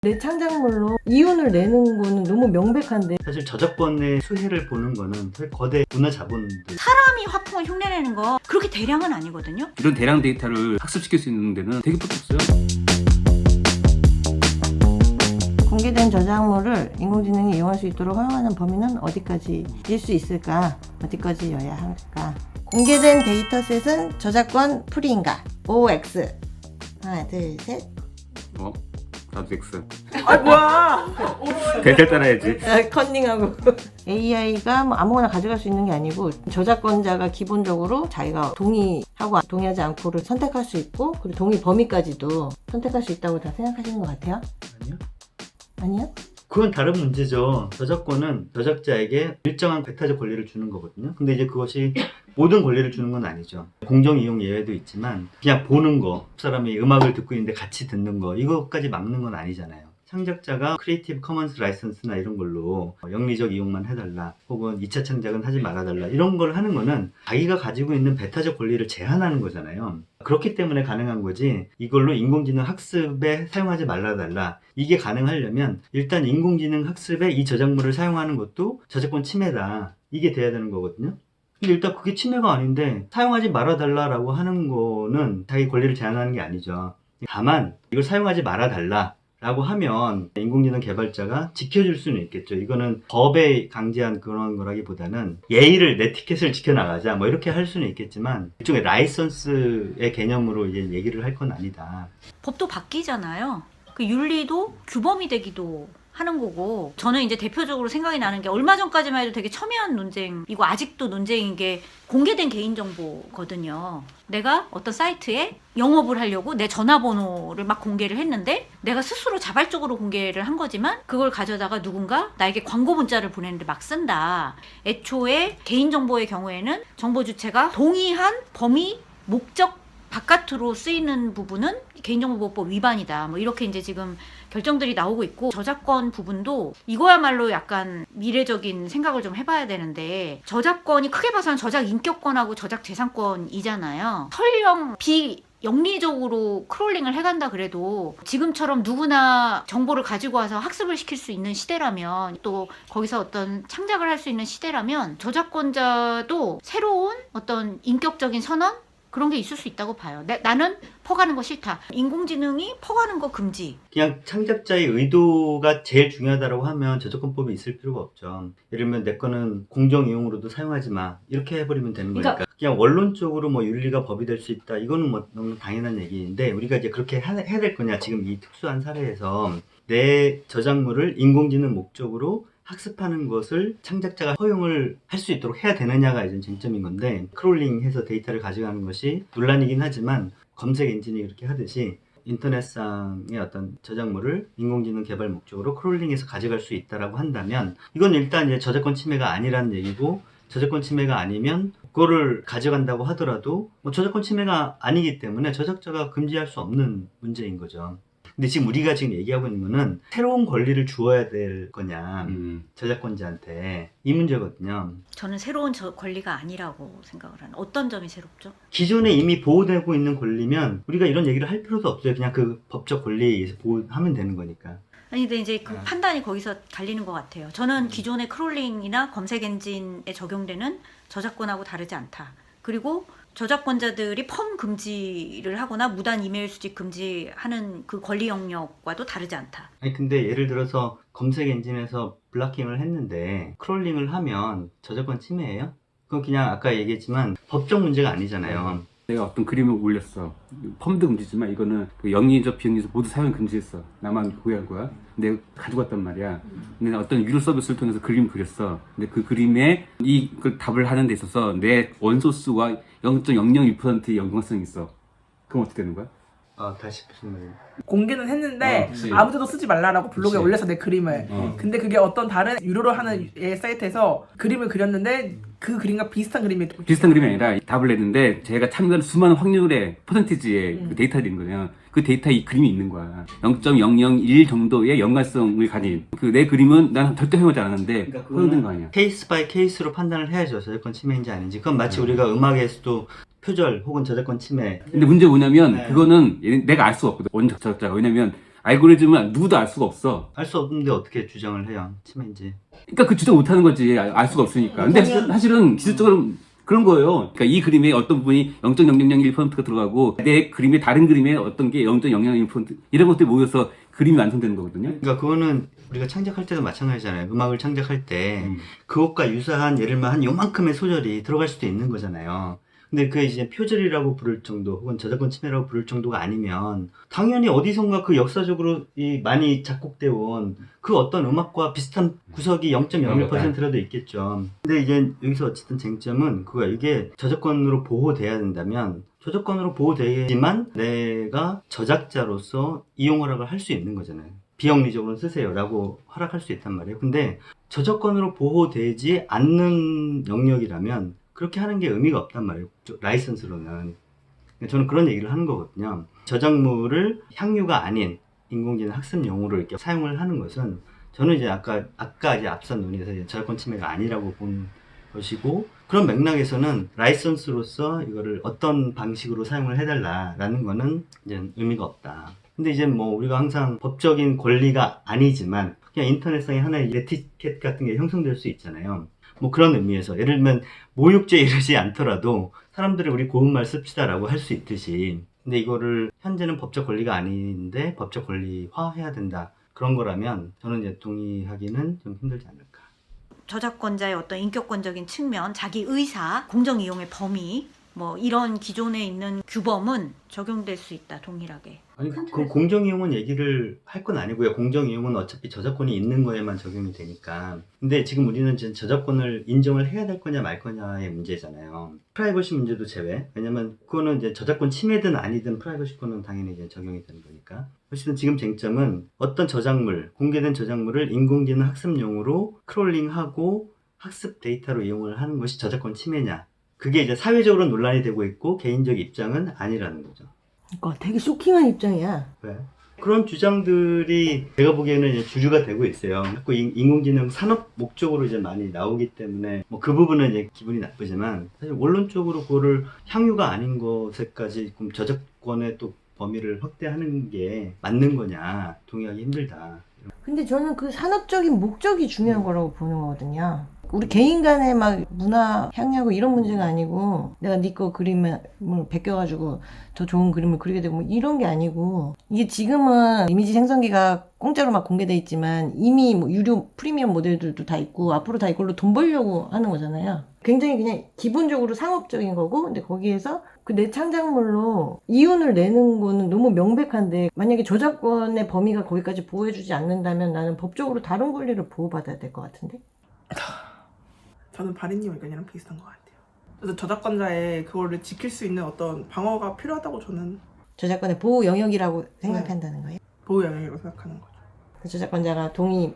내 창작물로 이윤을 내는 거는 너무 명백한데. 사실 저작권의 수혜를 보는 거는 사실 거대 문화 자본들. 사람이 화풍을 흉내내는 거 그렇게 대량은 아니거든요. 이런 대량 데이터를 학습시킬 수 있는 데는 되게 밖에 없어요. 공개된 저작물을 인공지능이 이용할 수 있도록 허용하는 범위는 어디까지일 수 있을까? 어디까지여야 할까? 공개된 데이터셋은 저작권 프리인가? OX. 하나, 둘, 셋. 나도 X. 아, 뭐야! 데이터 따라야지. 컨닝하고. AI가 뭐 아무거나 가져갈 수 있는 게 아니고, 저작권자가 기본적으로 자기가 동의하고 동의하지 않고를 선택할 수 있고, 그리고 동의 범위까지도 선택할 수 있다고 다 생각하시는 것 같아요? 아니요? 아니요? 그건 다른 문제죠. 저작권은 저작자에게 일정한 배타적 권리를 주는 거거든요. 근데 이제 그것이 모든 권리를 주는 건 아니죠. 공정 이용 예외도 있지만 그냥 보는 거, 사람이 음악을 듣고 있는데 같이 듣는 거, 이것까지 막는 건 아니잖아요. 창작자가 크리에이티브 커먼스 라이선스나 이런 걸로 영리적 이용만 해달라, 혹은 2차 창작은 하지 말아달라, 이런 걸 하는 거는 자기가 가지고 있는 배타적 권리를 제한하는 거잖아요. 그렇기 때문에 가능한 거지, 이걸로 인공지능 학습에 사용하지 말아달라, 이게 가능하려면 일단 인공지능 학습에 이 저작물을 사용하는 것도 저작권 침해다, 이게 돼야 되는 거거든요. 근데 일단 그게 침해가 아닌데 사용하지 말아달라라고 하는 거는 자기 권리를 제한하는 게 아니죠. 다만 이걸 사용하지 말아달라 라고 하면 인공지능 개발자가 지켜줄 수는 있겠죠. 이거는 법에 강제한 그런 거라기보다는 예의를, 네티켓을 지켜나가자 뭐 이렇게 할 수는 있겠지만, 일종의 라이선스의 개념으로 이제 얘기를 할 건 아니다. 법도 바뀌잖아요. 그 윤리도 규범이 되기도 하는 거고, 저는 이제 대표적으로 생각이 나는 게 얼마 전까지만 해도 되게 첨예한 논쟁이고 아직도 논쟁인 게 공개된 개인정보거든요. 내가 어떤 사이트에 영업을 하려고 내 전화번호를 막 공개를 했는데 내가 스스로 자발적으로 공개를 한 거지만 그걸 가져다가 누군가 나에게 광고 문자를 보내는데 막 쓴다. 애초에 개인정보의 경우에는 정보 주체가 동의한 범위, 목적 바깥으로 쓰이는 부분은 개인정보보호법 위반이다. 뭐 이렇게 이제 지금 결정들이 나오고 있고, 저작권 부분도 이거야말로 약간 미래적인 생각을 좀 해봐야 되는데, 저작권이 크게 봐서는 저작 인격권하고 저작 재산권이잖아요. 설령 영리적으로 크롤링을 해간다 그래도 지금처럼 누구나 정보를 가지고 와서 학습을 시킬 수 있는 시대라면, 또 거기서 어떤 창작을 할 수 있는 시대라면 저작권자도 새로운 어떤 인격적인 선언? 그런 게 있을 수 있다고 봐요. 나는 퍼가는 거 싫다. 인공지능이 퍼가는 거 금지. 그냥 창작자의 의도가 제일 중요하다고 하면 저작권법이 있을 필요가 없죠. 예를 들면 내 거는 공정 이용으로도 사용하지 마, 이렇게 해버리면 되는 거니까. 그냥 원론적으로 뭐 윤리가 법이 될 수 있다, 이거는 뭐 너무 당연한 얘기인데, 우리가 이제 그렇게 해야 될 거냐, 지금 이 특수한 사례에서 내 저작물을 인공지능 목적으로 학습하는 것을 창작자가 허용을 할 수 있도록 해야 되느냐가 이제 쟁점인 건데, 크롤링해서 데이터를 가져가는 것이 논란이긴 하지만, 검색 엔진이 그렇게 하듯이 인터넷상의 어떤 저작물을 인공지능 개발 목적으로 크롤링해서 가져갈 수 있다라고 한다면, 이건 일단 이제 저작권 침해가 아니라는 얘기고, 저작권 침해가 아니면 그거를 가져간다고 하더라도 뭐 저작권 침해가 아니기 때문에 저작자가 금지할 수 없는 문제인 거죠. 근데 지금 우리가 지금 얘기하고 있는 거는 새로운 권리를 주어야 될 거냐, 저작권자한테, 이 문제거든요. 저는 새로운 권리가 아니라고 생각을 하는. 어떤 점이 새롭죠? 기존에 이미 보호되고 있는 권리면 우리가 이런 얘기를 할 필요도 없어요. 그냥 그 법적 권리에 의해서 보호하면 되는 거니까. 아니 근데 이제 그 판단이 거기서 갈리는 것 같아요. 저는 기존의 크롤링이나 검색 엔진에 적용되는 저작권하고 다르지 않다. 그리고 저작권자들이 펌 금지를 하거나 무단 이메일 수집 금지하는 그 권리 영역과도 다르지 않다. 아니 근데 예를 들어서 검색 엔진에서 블락킹을 했는데 크롤링을 하면 저작권 침해예요? 그건 그냥 아까 얘기했지만 법적 문제가 아니잖아요. 내가 어떤 그림을 올렸어. 펌도 금지지만 이거는 그 영리적 비영리적 모두 사용 금지했어. 나만 고유한 거야. 내가 가지고 왔단 말이야. 근데 어떤 유료 서비스를 통해서 그림을 그렸어. 근데 그 그림에 이걸 답을 하는 데 있어서 내 원소수와 0.001%의 연관성이 있어. 그럼 어떻게 되는 거야? 다시 무슨 말이에요? 공개는 했는데 그치. 아무데도 쓰지 말라라고 블로그에 그치. 올려서 내 그림을. 근데 그게 어떤 다른 유료로 하는 사이트에서 그림을 그렸는데 그 그림과 비슷한 그림이 비슷한 그림이 아니라 답을 냈는데 제가 참여하는 수많은 확률의 퍼센티지의 그 데이터가 있는 거예요. 그 데이터에 이 그림이 있는 거야. 0.001 정도의 연관성을 가진 그 내 그림은 난 절대 허용하지 않았는데 허용된 거 아니야. 케이스 바이 케이스로 판단을 해야죠. 저작권 침해인지 아닌지. 그건 마치 우리가 음악에서도 표절 혹은 저작권 침해. 근데 문제가 뭐냐면 네. 그거는 내가 알 수가 없거든. 원작 저작자가. 왜냐면 알고리즘은 누구도 알 수가 없어. 알 수 없는데 어떻게 주장을 해요? 침해인지. 그러니까 그 주장 못하는 거지. 알 수가 없으니까. 근데 사실은 기술적으로 그런 거예요. 그러니까 이 그림에 어떤 부분이 0.0001%가 들어가고 내 그림의 다른 그림에 어떤 게 0.001% 이런 것들이 모여서 그림이 완성되는 거거든요. 그러니까 그거는 우리가 창작할 때도 마찬가지잖아요. 음악을 창작할 때 그것과 유사한 예를 들면 한 요만큼의 소절이 들어갈 수도 있는 거잖아요. 근데 그게 이제 표절이라고 부를 정도 혹은 저작권 침해라고 부를 정도가 아니면 당연히 어디선가 그 역사적으로 많이 작곡되어 온 그 어떤 음악과 비슷한 구석이 0.01%라도 있겠죠. 근데 이제 여기서 어쨌든 쟁점은 그거야. 이게 저작권으로 보호돼야 된다면 저작권으로 보호되지만 내가 저작자로서 이용 허락을 할 수 있는 거잖아요. 비영리적으로 쓰세요 라고 허락할 수 있단 말이에요. 근데 저작권으로 보호되지 않는 영역이라면 그렇게 하는 게 의미가 없단 말이에요. 라이선스로는. 저는 그런 얘기를 하는 거거든요. 저작물을 향유가 아닌 인공지능 학습용으로 이렇게 사용을 하는 것은 저는 이제 아까 이제 앞선 논의에서 이제 저작권 침해가 아니라고 본 것이고 그런 맥락에서는 라이선스로서 이거를 어떤 방식으로 사용을 해달라라는 거는 이제 의미가 없다. 근데 이제 뭐 우리가 항상 법적인 권리가 아니지만 그냥 인터넷상에 하나의 에티켓 같은 게 형성될 수 있잖아요. 뭐 그런 의미에서 예를 들면 모욕죄에 이르지 않더라도 사람들이 우리 고운말 씁시다라고 할 수 있듯이 근데 이거를 현재는 법적 권리가 아닌데 법적 권리화 해야 된다. 그런 거라면 저는 이제 동의하기는 좀 힘들지 않을까. 저작권자의 어떤 인격권적인 측면, 자기 의사, 공정 이용의 범위 뭐 이런 기존에 있는 규범은 적용될 수 있다. 동일하게. 아니 그 공정이용은 얘기를 할 건 아니고요. 공정이용은 어차피 저작권이 있는 거에만 적용이 되니까. 근데 지금 우리는 이제 저작권을 인정을 해야 될 거냐 말 거냐의 문제잖아요. 프라이버시 문제도 제외. 왜냐면 그거는 이제 저작권 침해든 아니든 프라이버시권은 당연히 이제 적용이 되는 거니까. 어쨌든 지금 쟁점은 어떤 저작물, 공개된 저작물을 인공지능 학습용으로 크롤링하고 학습 데이터로 이용을 하는 것이 저작권 침해냐. 그게 이제 사회적으로 논란이 되고 있고 개인적 입장은 아니라는 거죠. 그러니까 되게 쇼킹한 입장이야. 왜? 그런 주장들이 제가 보기에는 이제 주류가 되고 있어요. 자꾸 인공지능 산업 목적으로 이제 많이 나오기 때문에 뭐 그 부분은 이제 기분이 나쁘지만 사실 원론적으로 그거를 향유가 아닌 것에까지 그럼 저작권의 또 범위를 확대하는 게 맞는 거냐 동의하기 힘들다. 근데 저는 그 산업적인 목적이 중요한 거라고 보는 거거든요. 우리 개인 간의 막 문화 향유하고 이런 문제가 아니고 내가 네 거 그림을 베껴가지고 더 좋은 그림을 그리게 되고 뭐 이런 게 아니고 이게 지금은 이미지 생성기가 공짜로 막 공개돼 있지만 이미 뭐 유료 프리미엄 모델들도 다 있고 앞으로 다 이걸로 돈 벌려고 하는 거잖아요. 굉장히 그냥 기본적으로 상업적인 거고 근데 거기에서 그 내 창작물로 이윤을 내는 거는 너무 명백한데 만약에 저작권의 범위가 거기까지 보호해주지 않는다면 나는 법적으로 다른 권리를 보호받아야 될 것 같은데? 저는 바리님 의견이랑 비슷한 것 같아요. 그래서 저작권자의 그거를 지킬 수 있는 어떤 방어가 필요하다고 저는 저작권의 보호 영역이라고 생각한다는 거예요? 보호 영역이라고 생각하는 거죠. 그 저작권자가 동의,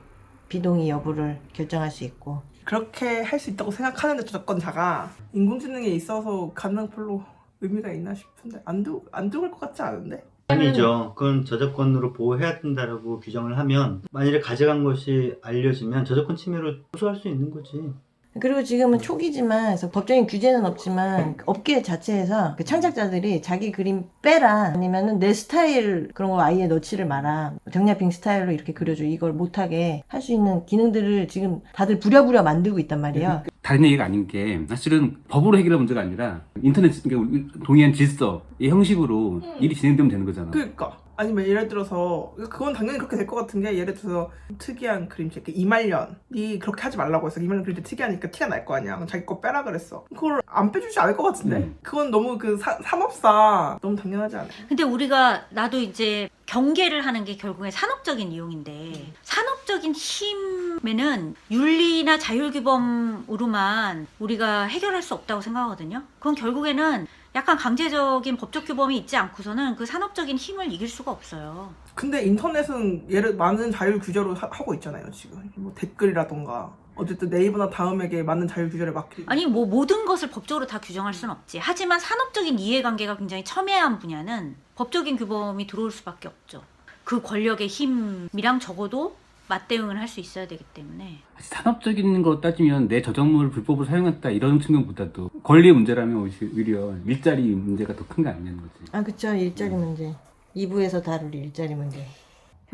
비동의 여부를 결정할 수 있고 그렇게 할 수 있다고 생각하는데 저작권자가 인공지능에 있어서 가능 별로 의미가 있나 싶은데 안 죽을 것 같지 않은데? 아니죠. 그건 저작권으로 보호해야 된다라고 규정을 하면 만일에 가져간 것이 알려지면 저작권 침해로 고소할 수 있는 거지. 그리고 지금은 초기지만 그래서 법적인 규제는 없지만 업계 자체에서 그 창작자들이 자기 그림 빼라 아니면은 내 스타일 그런 거 아예 넣지를 마라 정약핑 스타일로 이렇게 그려줘 이걸 못하게 할 수 있는 기능들을 지금 다들 부랴부랴 만들고 있단 말이에요. 다른 얘기가 아닌 게 사실은 법으로 해결할 문제가 아니라 인터넷 그러니까 우리 동의한 질서의 형식으로 일이 진행되면 되는 거잖아. 그러니까 아니면 예를 들어서 그건 당연히 그렇게 될 것 같은 게 예를 들어서 특이한 그림체 이말년이 그렇게 하지 말라고 해서 이말년 그림체 특이하니까 티가 날 거 아니야. 그럼 자기 거 빼라 그랬어. 그걸 안 빼주지 않을 것 같은데. 그건 너무 그 산업사 너무 당연하지 않아요? 근데 우리가 나도 이제 경계를 하는 게 결국에 산업적인 이용인데 산업적인 힘에는 윤리나 자율규범으로만 우리가 해결할 수 없다고 생각하거든요. 그건 결국에는 약간 강제적인 법적 규범이 있지 않고서는 그 산업적인 힘을 이길 수가 없어요. 근데 인터넷은 많은 자율 규제로 하고 있잖아요 지금. 뭐 댓글이라던가 어쨌든 네이버나 다음에게 맞는 자율 규제를 맡기고. 아니 뭐 모든 것을 법적으로 다 규정할 수는 없지. 하지만 산업적인 이해관계가 굉장히 첨예한 분야는 법적인 규범이 들어올 수밖에 없죠. 그 권력의 힘이랑 적어도 맞대응을 할 수 있어야 되기 때문에. 산업적인 거 따지면 내 저작물을 불법으로 사용했다 이런 측면보다도 권리의 문제라면 오히려 일자리 문제가 더 큰 게 아니냐는 거지. 아 그쵸 일자리 문제 2부에서 다룰 일자리 문제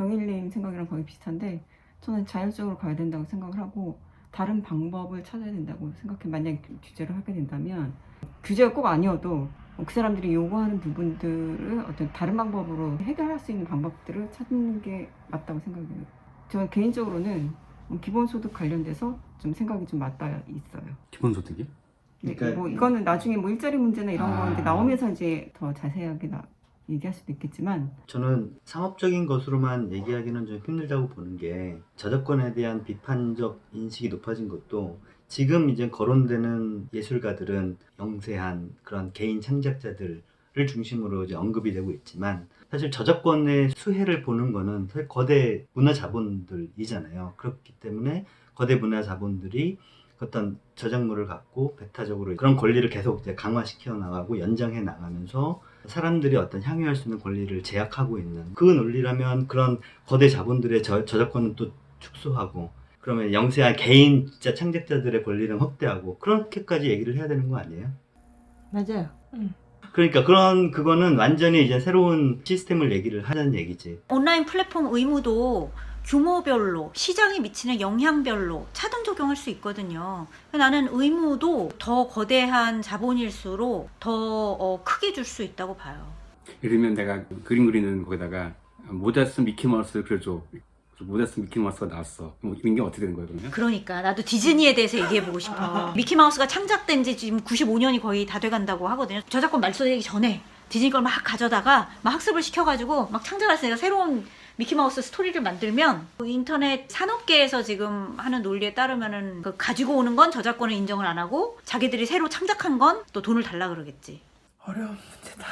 병일님 생각이랑 거의 비슷한데 저는 자율적으로 가야 된다고 생각을 하고 다른 방법을 찾아야 된다고 생각해. 만약에 규제를 하게 된다면 규제가 꼭 아니어도 그 사람들이 요구하는 부분들을 어떤 다른 방법으로 해결할 수 있는 방법들을 찾는 게 맞다고 생각해요. 저는 개인적으로는 기본소득 관련돼서 좀 생각이 좀 맞닿아 있어요. 기본소득이? 네, 그러니까- 뭐 이거는 나중에 뭐 일자리 문제나 이런 거 이제 아. 나오면서 이제 더 자세하게 얘기할 수도 있겠지만 저는 상업적인 것으로만 얘기하기는 좀 힘들다고 보는 게 저작권에 대한 비판적 인식이 높아진 것도 지금 이제 거론되는 예술가들은 영세한 그런 개인 창작자들을 중심으로 이제 언급이 되고 있지만 사실 저작권의 수혜를 보는 거는 사실 거대 문화 자본들이잖아요. 그렇기 때문에 거대 문화 자본들이 어떤 저작물을 갖고 배타적으로 그런 권리를 계속 이제 강화시켜 나가고 연장해 나가면서 사람들이 어떤 향유할 수 있는 권리를 제약하고 있는 그 논리라면 그런 거대 자본들의 저작권은 또 축소하고 그러면 영세한 개인 진짜 창작자들의 권리는 확대하고 그렇게까지 얘기를 해야 되는 거 아니에요? 맞아요. 그러니까 그거는 완전히 이제 새로운 시스템을 얘기를 하자는 얘기지. 온라인 플랫폼 의무도 규모별로 시장에 미치는 영향별로 차등 적용할 수 있거든요. 나는 의무도 더 거대한 자본일수록 더 크게 줄 수 있다고 봐요. 예를 들면 내가 그림 그리는 거기다가 모자 쓴 미키마우스를 그려줘. 모자 쓴 미키마우스가 나왔어. 이게 어떻게 되는 거야 그러면? 그러니까 나도 디즈니에 대해서 얘기해보고 싶어. 미키마우스가 창작된 지 지금 95년이 거의 다 돼간다고 하거든요. 저작권 말소되기 전에 디즈니 걸 막 가져다가 막 학습을 시켜가지고 막 창작할 수 있는 새로운 미키마우스 스토리를 만들면 인터넷 산업계에서 지금 하는 논리에 따르면은 그 가지고 오는 건 저작권을 인정을 안 하고 자기들이 새로 창작한 건 또 돈을 달라 그러겠지. 어려운 문제다.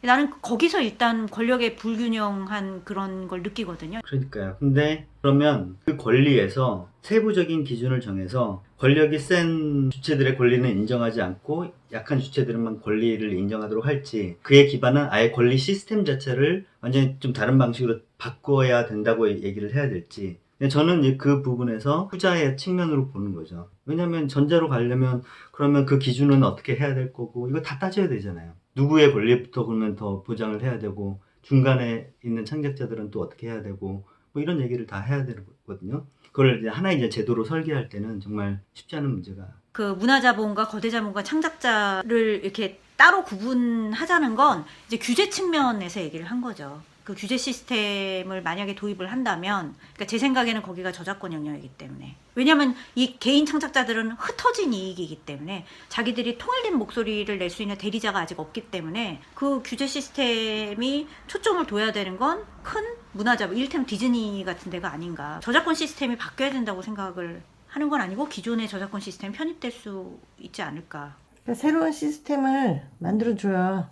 나는 거기서 일단 권력의 불균형한 그런 걸 느끼거든요. 그러니까요. 근데 그러면 그 권리에서 세부적인 기준을 정해서 권력이 센 주체들의 권리는 인정하지 않고 약한 주체들만 권리를 인정하도록 할지 그에 기반한 아예 권리 시스템 자체를 완전히 좀 다른 방식으로 바꿔야 된다고 얘기를 해야 될지 근데 저는 이제 그 부분에서 후자의 측면으로 보는 거죠. 왜냐하면 전자로 가려면 그러면 그 기준은 어떻게 해야 될 거고 이거 다 따져야 되잖아요. 누구의 권리부터 그러면 더 보장을 해야 되고 중간에 있는 창작자들은 또 어떻게 해야 되고 뭐 이런 얘기를 다 해야 되거든요. 그걸 이제 하나의 이제 제도로 설계할 때는 정말 쉽지 않은 문제가. 그 문화자본과 거대자본과 창작자를 이렇게 따로 구분하자는 건 이제 규제 측면에서 얘기를 한 거죠. 그 규제 시스템을 만약에 도입을 한다면, 그러니까 제 생각에는 거기가 저작권 영역이기 때문에. 왜냐하면 이 개인 창작자들은 흩어진 이익이기 때문에 자기들이 통일된 목소리를 낼 수 있는 대리자가 아직 없기 때문에 그 규제 시스템이 초점을 둬야 되는 건 큰 문화자본, 이를테면 디즈니 같은 데가 아닌가. 저작권 시스템이 바뀌어야 된다고 생각을 하는 건 아니고 기존의 저작권 시스템 편입될 수 있지 않을까. 그러니까 새로운 시스템을 만들어줘야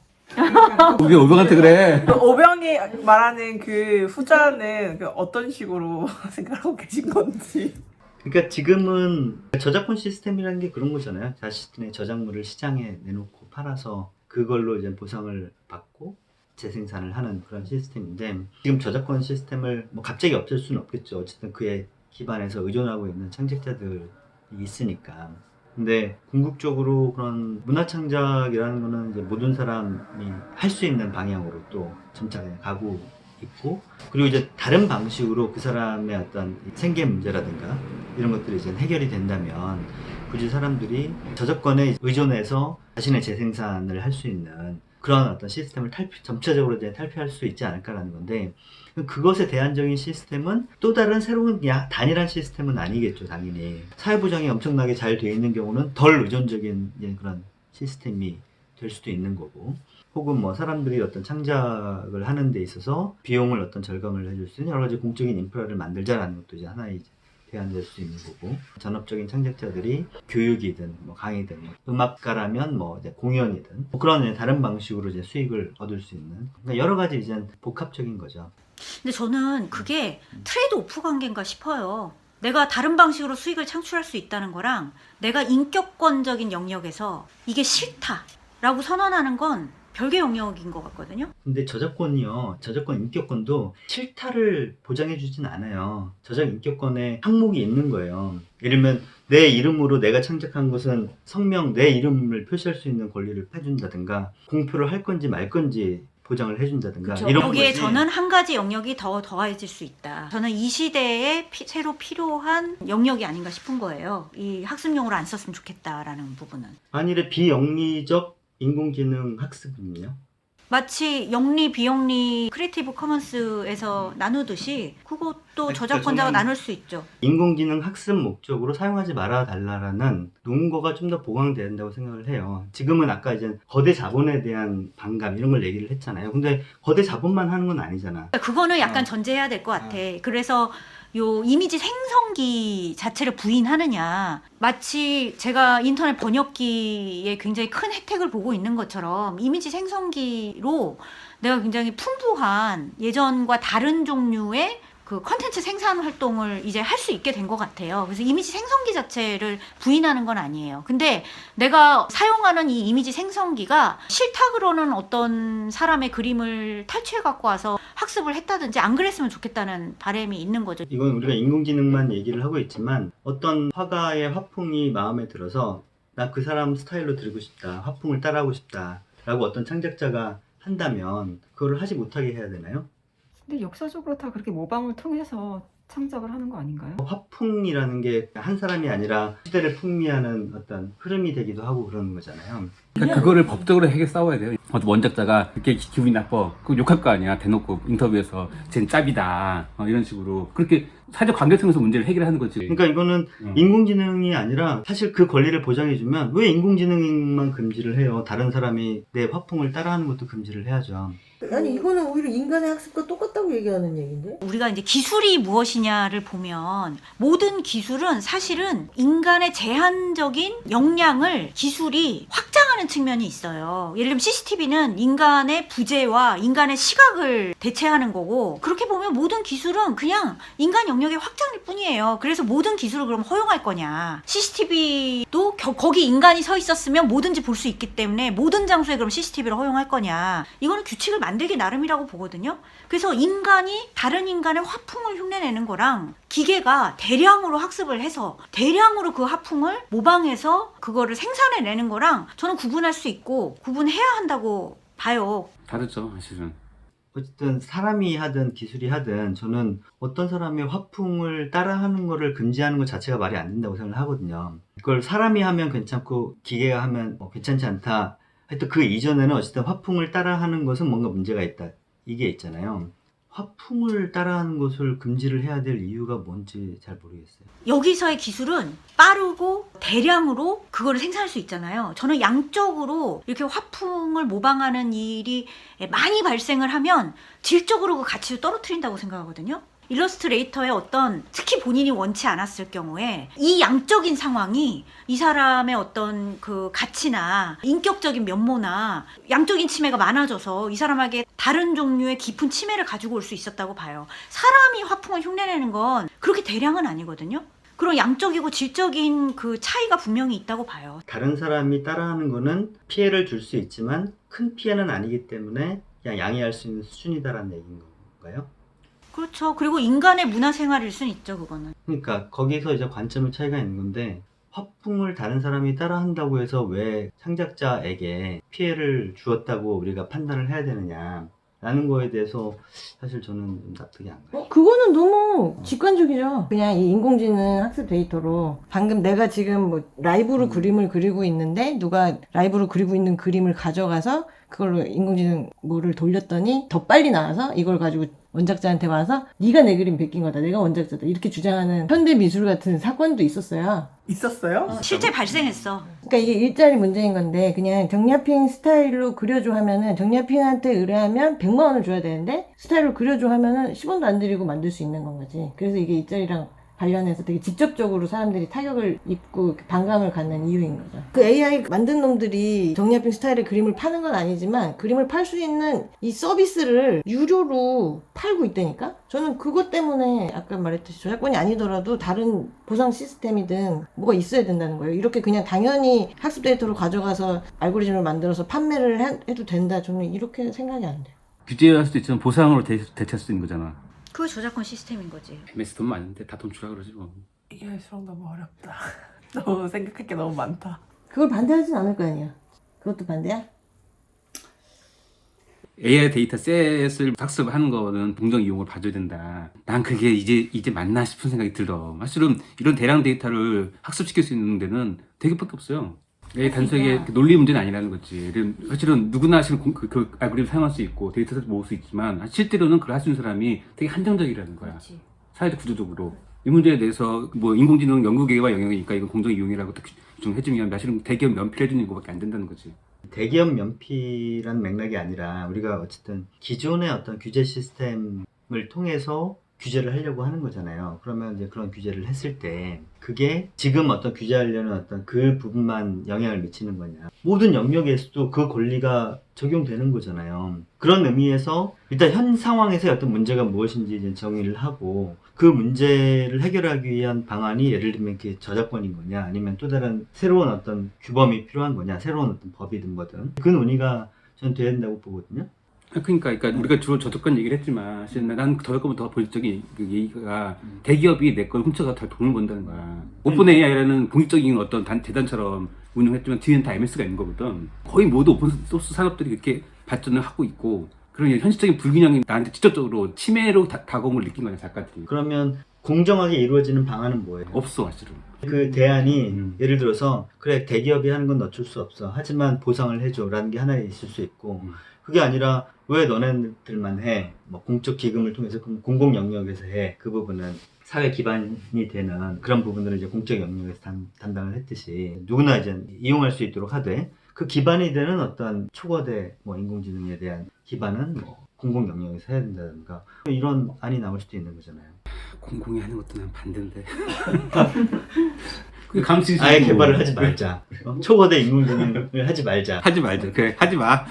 우리 오병한테 그래. 오병이 말하는 그 후자는 그 어떤 식으로 생각하고 계신 건지. 그러니까 지금은 저작권 시스템이라는 게 그런 거잖아요. 자신의 저작물을 시장에 내놓고 팔아서 그걸로 이제 보상을 받고 재생산을 하는 그런 시스템인데 지금 저작권 시스템을 뭐 갑자기 없앨 수는 없겠죠. 어쨌든 그에 기반해서 의존하고 있는 창작자들이 있으니까. 근데 궁극적으로 그런 문화 창작이라는 거는 이제 모든 사람이 할 수 있는 방향으로 또 점차 가고 있고 그리고 이제 다른 방식으로 그 사람의 어떤 생계 문제라든가 이런 것들이 이제 해결이 된다면 굳이 사람들이 저작권에 의존해서 자신의 재생산을 할 수 있는 그런 어떤 시스템을 점차적으로 이제 탈피할 수 있지 않을까라는 건데 그것의 대안적인 시스템은 또 다른 새로운 단일한 시스템은 아니겠죠, 당연히. 사회보장이 엄청나게 잘 돼 있는 경우는 덜 의존적인 그런 시스템이 될 수도 있는 거고 혹은 뭐 사람들이 어떤 창작을 하는 데 있어서 비용을 어떤 절감을 해줄 수 있는 여러 가지 공적인 인프라를 만들자라는 것도 이제 하나의 대안될 수 있는 거고 전업적인 창작자들이 교육이든 뭐 강의든 뭐 음악가라면 뭐 이제 공연이든 뭐 그런 이제 다른 방식으로 이제 수익을 얻을 수 있는 그러니까 여러 가지 이제 복합적인 거죠. 근데 저는 그게 트레이드 오프 관계인가 싶어요. 내가 다른 방식으로 수익을 창출할 수 있다는 거랑 내가 인격권적인 영역에서 이게 싫다라고 선언하는 건 별개 영역인 것 같거든요. 근데 저작권이요. 저작권 인격권도 싫다를 보장해주진 않아요. 저작 인격권에 항목이 있는 거예요. 예를 들면 내 이름으로 내가 창작한 것은 성명, 내 이름을 표시할 수 있는 권리를 해준다든가 공표를 할 건지 말 건지 보장을 해준다든가 그쵸. 이런 여기에 거지. 저는 한 가지 영역이 더 더해질 수 있다. 저는 이 시대에 새로 필요한 영역이 아닌가 싶은 거예요. 이 학습용으로 안 썼으면 좋겠다라는 부분은. 만일에 비영리적 인공지능 학습은요? 마치 영리 비영리 크리에이티브 커먼스에서 나누듯이 그것도 그러니까 저작권자가 저는 나눌 수 있죠. 인공지능 학습 목적으로 사용하지 말아 달라라는 논거가 좀 더 보강돼야 된다고 생각을 해요. 지금은 아까 이제 거대 자본에 대한 반감 이런 걸 얘기를 했잖아요. 근데 거대 자본만 하는 건 아니잖아. 그거는 약간 전제해야 될 것 같아. 그래서 요 이미지 생성기 자체를 부인하느냐. 마치 제가 인터넷 번역기에 굉장히 큰 혜택을 보고 있는 것처럼 이미지 생성기로 내가 굉장히 풍부한 예전과 다른 종류의 그 컨텐츠 생산 활동을 이제 할 수 있게 된 것 같아요. 그래서 이미지 생성기 자체를 부인하는 건 아니에요. 근데 내가 사용하는 이 이미지 생성기가 싫다 그러는 어떤 사람의 그림을 탈취해 갖고 와서 학습을 했다든지 안 그랬으면 좋겠다는 바람이 있는 거죠. 이건 우리가 인공지능만 얘기를 하고 있지만 어떤 화가의 화풍이 마음에 들어서 나 그 사람 스타일로 들고 싶다. 화풍을 따라하고 싶다. 라고 어떤 창작자가 한다면 그거를 하지 못하게 해야 되나요? 근데 역사적으로 다 그렇게 모방을 통해서 창작을 하는 거 아닌가요? 화풍이라는 게 한 사람이 아니라 시대를 풍미하는 어떤 흐름이 되기도 하고 그러는 거잖아요. 그러니까 그거를 법적으로 해결 싸워야 돼요. 어떤 원작자가 그렇게 기분이 나빠. 그거 욕할 거 아니야. 대놓고 인터뷰에서 쟨 짭이다. 이런 식으로. 그렇게 사회적 관계 통해서 문제를 해결하는 거지. 그러니까 이거는 인공지능이 아니라 사실 그 권리를 보장해주면 왜 인공지능만 금지를 해요? 다른 사람이 내 화풍을 따라하는 것도 금지를 해야죠. 아니 이거는 오히려 인간의 학습과 똑같다고 얘기하는 얘기인데? 우리가 이제 기술이 무엇이냐를 보면 모든 기술은 사실은 인간의 제한적인 역량을 기술이 확장하는 측면이 있어요. 예를 들면 CCTV는 인간의 부재와 인간의 시각을 대체하는 거고 그렇게 보면 모든 기술은 그냥 인간 영역의 확장일 뿐이에요. 그래서 모든 기술을 그럼 허용할 거냐. CCTV도 거기 인간이 서 있었으면 뭐든지 볼 수 있기 때문에 모든 장소에 그럼 CCTV를 허용할 거냐. 이거는 규칙을 만들기 나름이라고 보거든요. 그래서 인간이 다른 인간의 화풍을 흉내내는 거랑 기계가 대량으로 학습을 해서 대량으로 그 화풍을 모방해서 그거를 생산해내는 거랑 저는 구분할 수 있고 구분해야 한다고 봐요. 다르죠, 사실은. 어쨌든 사람이 하든 기술이 하든 저는 어떤 사람의 화풍을 따라하는 거를 금지하는 것 자체가 말이 안 된다고 생각을 하거든요. 그걸 사람이 하면 괜찮고 기계가 하면 괜찮지 않다. 하여튼 그 이전에는 어쨌든 화풍을 따라하는 것은 뭔가 문제가 있다. 이게 있잖아요. 화풍을 따라하는 것을 금지를 해야 될 이유가 뭔지 잘 모르겠어요. 여기서의 기술은 빠르고 대량으로 그거를 생산할 수 있잖아요. 저는 양적으로 이렇게 화풍을 모방하는 일이 많이 발생을 하면 질적으로 그 가치를 떨어뜨린다고 생각하거든요. 일러스트레이터의 어떤 특히 본인이 원치 않았을 경우에 이 양적인 상황이 이 사람의 어떤 그 가치나 인격적인 면모나 양적인 침해가 많아져서 이 사람에게 다른 종류의 깊은 침해를 가지고 올 수 있었다고 봐요. 사람이 화풍을 흉내내는 건 그렇게 대량은 아니거든요. 그런 양적이고 질적인 그 차이가 분명히 있다고 봐요. 다른 사람이 따라하는 거는 피해를 줄 수 있지만 큰 피해는 아니기 때문에 그냥 양해할 수 있는 수준이다라는 얘기인 건가요? 그렇죠. 그리고 인간의 문화생활일 수는 있죠, 그거는. 그러니까 거기서 이제 관점의 차이가 있는 건데 화풍을 다른 사람이 따라한다고 해서 왜 창작자에게 피해를 주었다고 우리가 판단을 해야 되느냐 라는 거에 대해서 사실 저는 좀 납득이 안 가요. 그거는 너무 직관적이죠. 그냥 이 인공지능 학습 데이터로 방금 내가 지금 뭐 라이브로 그림을 그리고 있는데 누가 라이브로 그리고 있는 그림을 가져가서 그걸로 인공지능 뭐를 돌렸더니 더 빨리 나와서 이걸 가지고 원작자한테 와서 네가 내 그림 베낀 거다. 내가 원작자다. 이렇게 주장하는 현대미술 같은 사건도 있었어요. 있었어요? 실제 발생했어. 그러니까 이게 일자리 문제인 건데 그냥 정약핑 스타일로 그려줘 하면은 정약핑한테 의뢰하면 100만 원을 줘야 되는데 스타일로 그려줘 하면은 10원도 안 들이고 만들 수 있는 건 거지. 그래서 이게 일자리랑 관련해서 되게 직접적으로 사람들이 타격을 입고 반감을 갖는 이유인 거죠. 그 AI 만든 놈들이 정약핑 스타일의 그림을 파는 건 아니지만 그림을 팔 수 있는 이 서비스를 유료로 팔고 있다니까? 저는 그것 때문에 아까 말했듯이 저작권이 아니더라도 다른 보상 시스템이든 뭐가 있어야 된다는 거예요. 이렇게 그냥 당연히 학습 데이터로 가져가서 알고리즘을 만들어서 판매를 해도 된다. 저는 이렇게 생각이 안 돼요. 규제할 수도 있지만 보상으로 대체할 수 있는 거잖아. 그게 저작권 시스템인 거지. MS 돈 많은데 다 돈 주라 그러지 뭐. 이게 할수록 너무 어렵다. 너무 생각할 게 너무 많다. 그걸 반대하진 않을 거 아니야. 그것도 반대야? AI 데이터셋을 학습하는 거는 공정 이용을 봐줘야 된다. 난 그게 이제 맞나 싶은 생각이 들어. 사실은 이런 대량 데이터를 학습시킬 수 있는 데는 되게 밖에 없어요. 단순하게 논리 문제는 아니라는 거지. 사실은 누구나 지금 그 알고리즘 사용할 수 있고 데이터셋 모을 수 있지만 실제로는 그걸 할 수 있는 사람이 되게 한정적이라는 거야. 그렇지. 사회적 구조적으로. 이 문제에 대해서 뭐 인공지능 연구계와 영역이니까 이건 공정 이용이라고 딱 규정해주면 사실은 대기업 면피해주는 거밖에 안 된다는 거지. 대기업 면피라는 맥락이 아니라 우리가 어쨌든 기존의 어떤 규제 시스템을 통해서 규제를 하려고 하는 거잖아요. 그러면 이제 그런 규제를 했을 때 그게 지금 어떤 규제하려는 어떤 그 부분만 영향을 미치는 거냐. 모든 영역에서도 그 권리가 적용되는 거잖아요. 그런 의미에서 일단 현 상황에서의 어떤 문제가 무엇인지 이제 정의를 하고 그 문제를 해결하기 위한 방안이 예를 들면 그게 저작권인 거냐 아니면 또 다른 새로운 어떤 규범이 필요한 거냐 새로운 어떤 법이든 뭐든 그 논의가 저는 돼야 된다고 보거든요. 그러니까 우리가 주로 저작권 얘기를 했지만 사실 난 저작권보다 더 본질적인 그 얘기가 대기업이 내 걸 훔쳐가 다 돈을 번다는 거야. 오픈 AI라는 공익적인 어떤 재단처럼 운영했지만 뒤에는 다 MS가 있는 거거든. 거의 모두 오픈 소스 산업들이 그렇게 발전을 하고 있고 그런 현실적인 불균형이 나한테 직접적으로 침해로 다가옴을 느낀 거야 작가들이. 그러면 공정하게 이루어지는 방안은 뭐예요? 없어 사실은. 그 대안이 예를 들어서 그래 대기업이 하는 건 어쩔 수 없어 하지만 보상을 해줘라는 게 하나 있을 수 있고 그게 아니라 왜 너네들만 해? 뭐 공적 기금을 통해서 공공 영역에서 해. 그 부분은 사회 기반이 되는 그런 부분들을 이제 공적 영역에서 담당을 했듯이 누구나 이제 이용할 수 있도록 하되 그 기반이 되는 어떤 초거대 뭐 인공지능에 대한 기반은 뭐 공공 영역에서 해야 된다든가 이런 안이 나올 수도 있는 거잖아요. 공공이 하는 것도 난 반대인데. 그게 감시지. 아예 개발을 하지 말자. 초거대 인공지능을 하지 말자. 하지 말자. 그래 하지 마.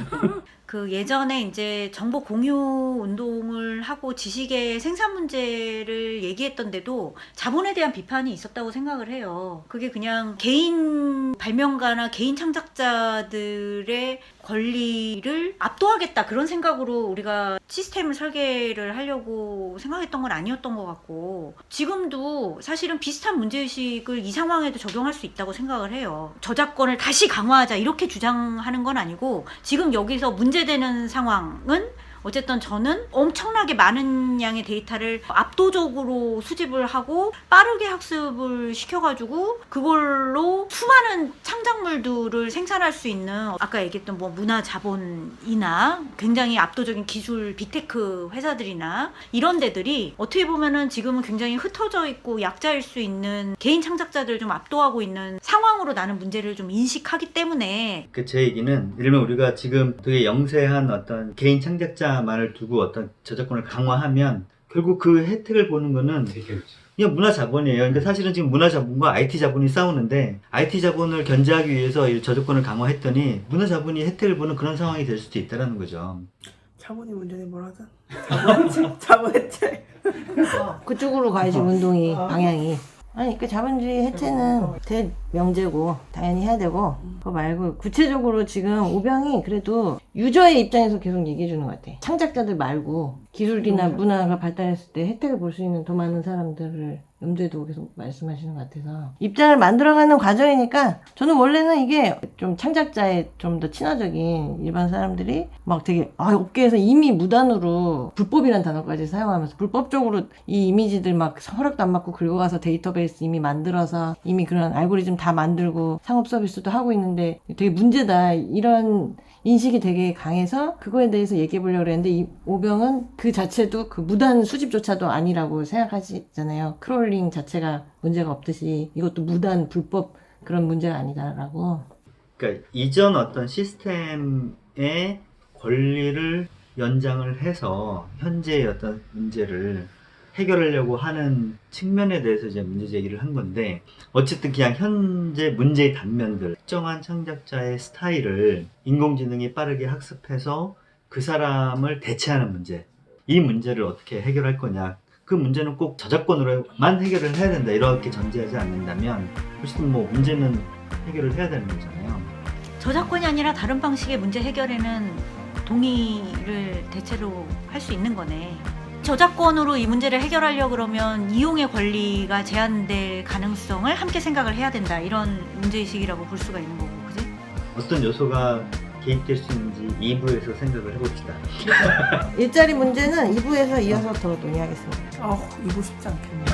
그 예전에 이제 정보 공유 운동을 하고 지식의 생산 문제를 얘기했던데도 자본에 대한 비판이 있었다고 생각을 해요. 그게 그냥 개인 발명가나 개인 창작자들의 권리를 압도하겠다 그런 생각으로 우리가 시스템을 설계를 하려고 생각했던 건 아니었던 것 같고 지금도 사실은 비슷한 문제의식을 이 상황에도 적용할 수 있다고 생각을 해요. 저작권을 다시 강화하자 이렇게 주장하는 건 아니고 지금 여기서 문제되는 상황은 어쨌든 저는 엄청나게 많은 양의 데이터를 압도적으로 수집을 하고 빠르게 학습을 시켜가지고 그걸로 수많은 창작물들을 생산할 수 있는 아까 얘기했던 뭐 문화 자본이나 굉장히 압도적인 기술 빅테크 회사들이나 이런 데들이 어떻게 보면은 지금은 굉장히 흩어져 있고 약자일 수 있는 개인 창작자들 좀 압도하고 있는 상황으로 나는 문제를 좀 인식하기 때문에 그 제 얘기는 예를 들면 우리가 지금 되게 영세한 어떤 개인 창작자만을 두고 어떤 저작권을 강화하면 결국 그 혜택을 보는 거는 그냥 문화 자본이에요. 그러니까 사실은 지금 문화 자본과 IT 자본이 싸우는데 IT 자본을 견제하기 위해서 이 저작권을 강화했더니 문화 자본이 혜택을 보는 그런 상황이 될 수도 있다는 거죠. 자본이 문제는 뭘 하든 자본 해체. 그쪽으로 가야지 운동이 방향이. 아니 그 자본주의 해체는 대명제고 당연히 해야 되고 그거 말고 구체적으로 지금 오병이 그래도 유저의 입장에서 계속 얘기해 주는 것 같아. 창작자들 말고 기술이나 문화가 발달했을 때 혜택을 볼 수 있는 더 많은 사람들을 염두에 두고 계속 말씀하시는 것 같아서 입장을 만들어가는 과정이니까 저는 원래는 이게 좀 창작자에 좀 더 친화적인 일반 사람들이 막 되게 업계에서 이미 무단으로 불법이라는 단어까지 사용하면서 불법적으로 이 이미지들 막 허락도 안 받고 긁어가서 데이터베이스 이미 만들어서 이미 그런 알고리즘 다 만들고 상업 서비스도 하고 있는데 되게 문제다 이런 인식이 되게 강해서 그거에 대해서 얘기해 보려고 그랬는데 이 오병은 그 자체도 그 무단 수집조차도 아니라고 생각하시잖아요. 크롤링 자체가 문제가 없듯이 이것도 무단 불법 그런 문제가 아니다라고. 그러니까 이전 어떤 시스템의 권리를 연장을 해서 현재의 어떤 문제를 해결하려고 하는 측면에 대해서 이제 문제 제기를 한 건데 어쨌든 그냥 현재 문제의 단면들 특정한 창작자의 스타일을 인공지능이 빠르게 학습해서 그 사람을 대체하는 문제 이 문제를 어떻게 해결할 거냐 그 문제는 꼭 저작권으로만 해결을 해야 된다 이렇게 전제하지 않는다면 어쨌든 뭐 문제는 해결을 해야 되는 거잖아요. 저작권이 아니라 다른 방식의 문제 해결에는 동의를 대체로 할 수 있는 거네. 저작권으로 이 문제를 해결하려고 그러면 이용의 권리가 제한될 가능성을 함께 생각을 해야 된다. 이런 문제의식이라고 볼 수가 있는 거고, 그지? 어떤 요소가 개입될 수 있는지 2부에서 생각을 해봅시다. 일자리 문제는 2부에서 이어서 더 논의하겠습니다. 이거 쉽지 않겠네.